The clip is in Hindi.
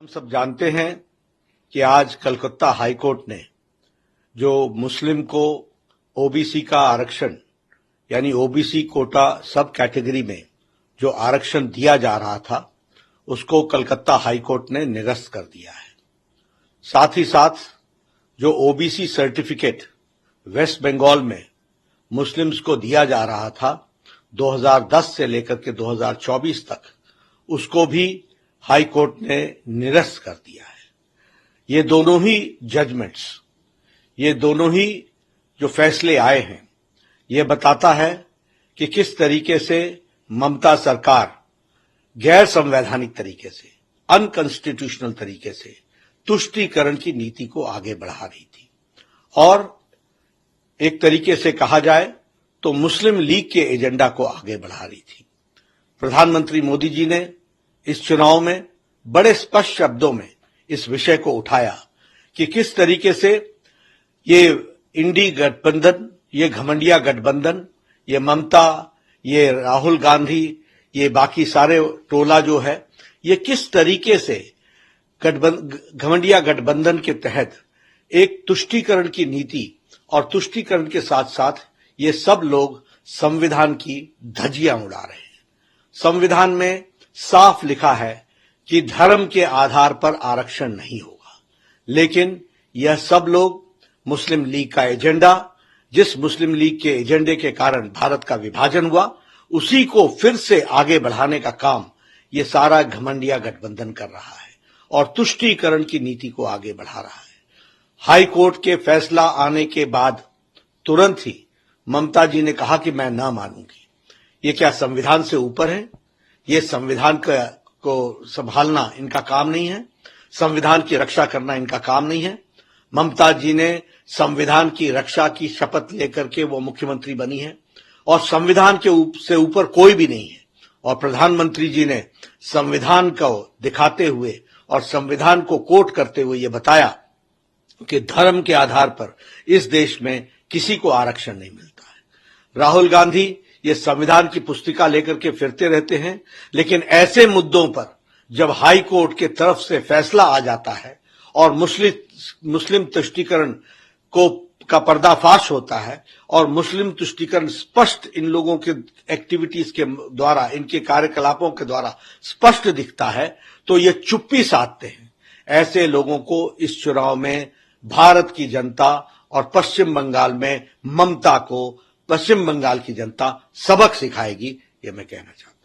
हम सब जानते हैं कि आज कलकत्ता हाई कोर्ट ने जो मुस्लिम को ओबीसी का आरक्षण यानी ओबीसी कोटा सब कैटेगरी में जो आरक्षण दिया जा रहा था उसको कलकत्ता हाई कोर्ट ने निरस्त कर दिया है। साथ ही साथ जो ओबीसी सर्टिफिकेट वेस्ट बंगाल में मुस्लिम्स को दिया जा रहा था 2010 से लेकर के 2024 तक, उसको भी हाई कोर्ट ने निरस्त कर दिया है। ये दोनों ही जजमेंट्स, ये दोनों ही जो फैसले आए हैं, ये बताता है कि किस तरीके से ममता सरकार गैर संवैधानिक तरीके से, अनकॉन्स्टिट्यूशनल तरीके से तुष्टीकरण की नीति को आगे बढ़ा रही थी और एक तरीके से कहा जाए तो मुस्लिम लीग के एजेंडा को आगे बढ़ा रही थी। प्रधानमंत्री मोदी जी ने इस चुनाव में बड़े स्पष्ट शब्दों में इस विषय को उठाया कि किस तरीके से ये इंडी गठबंधन, ये घमंडिया गठबंधन, ये ममता, ये राहुल गांधी, ये बाकी सारे टोला जो है, ये किस तरीके से घमंडिया गठबंधन के तहत एक तुष्टीकरण की नीति और तुष्टीकरण के साथ साथ ये सब लोग संविधान की धज्जियां उड़ा रहे हैं। संविधान में साफ लिखा है कि धर्म के आधार पर आरक्षण नहीं होगा, लेकिन यह सब लोग मुस्लिम लीग का एजेंडा, जिस मुस्लिम लीग के एजेंडे के कारण भारत का विभाजन हुआ, उसी को फिर से आगे बढ़ाने का काम ये सारा घमंडिया गठबंधन कर रहा है और तुष्टीकरण की नीति को आगे बढ़ा रहा है। हाई कोर्ट के फैसला आने के बाद तुरंत ही ममता जी ने कहा कि मैं ना मानूंगी। ये क्या संविधान से ऊपर है? ये संविधान को संभालना इनका काम नहीं है, संविधान की रक्षा करना इनका काम नहीं है। ममता जी ने संविधान की रक्षा की शपथ लेकर के वो मुख्यमंत्री बनी है और संविधान के से ऊपर कोई भी नहीं है। और प्रधानमंत्री जी ने संविधान को दिखाते हुए और संविधान को कोट करते हुए ये बताया कि धर्म के आधार पर इस देश में किसी को आरक्षण नहीं मिलता है। राहुल गांधी ये संविधान की पुस्तिका लेकर के फिरते रहते हैं, लेकिन ऐसे मुद्दों पर जब हाई कोर्ट के तरफ से फैसला आ जाता है और मुस्लिम तुष्टीकरण का पर्दाफाश होता है और मुस्लिम तुष्टीकरण स्पष्ट इन लोगों के एक्टिविटीज के द्वारा, इनके कार्यकलापों के द्वारा स्पष्ट दिखता है, तो ये चुप्पी साधते हैं। ऐसे लोगों को इस चुनाव में भारत की जनता और पश्चिम बंगाल में ममता को पश्चिम बंगाल की जनता सबक सिखाएगी, ये मैं कहना चाहता हूं।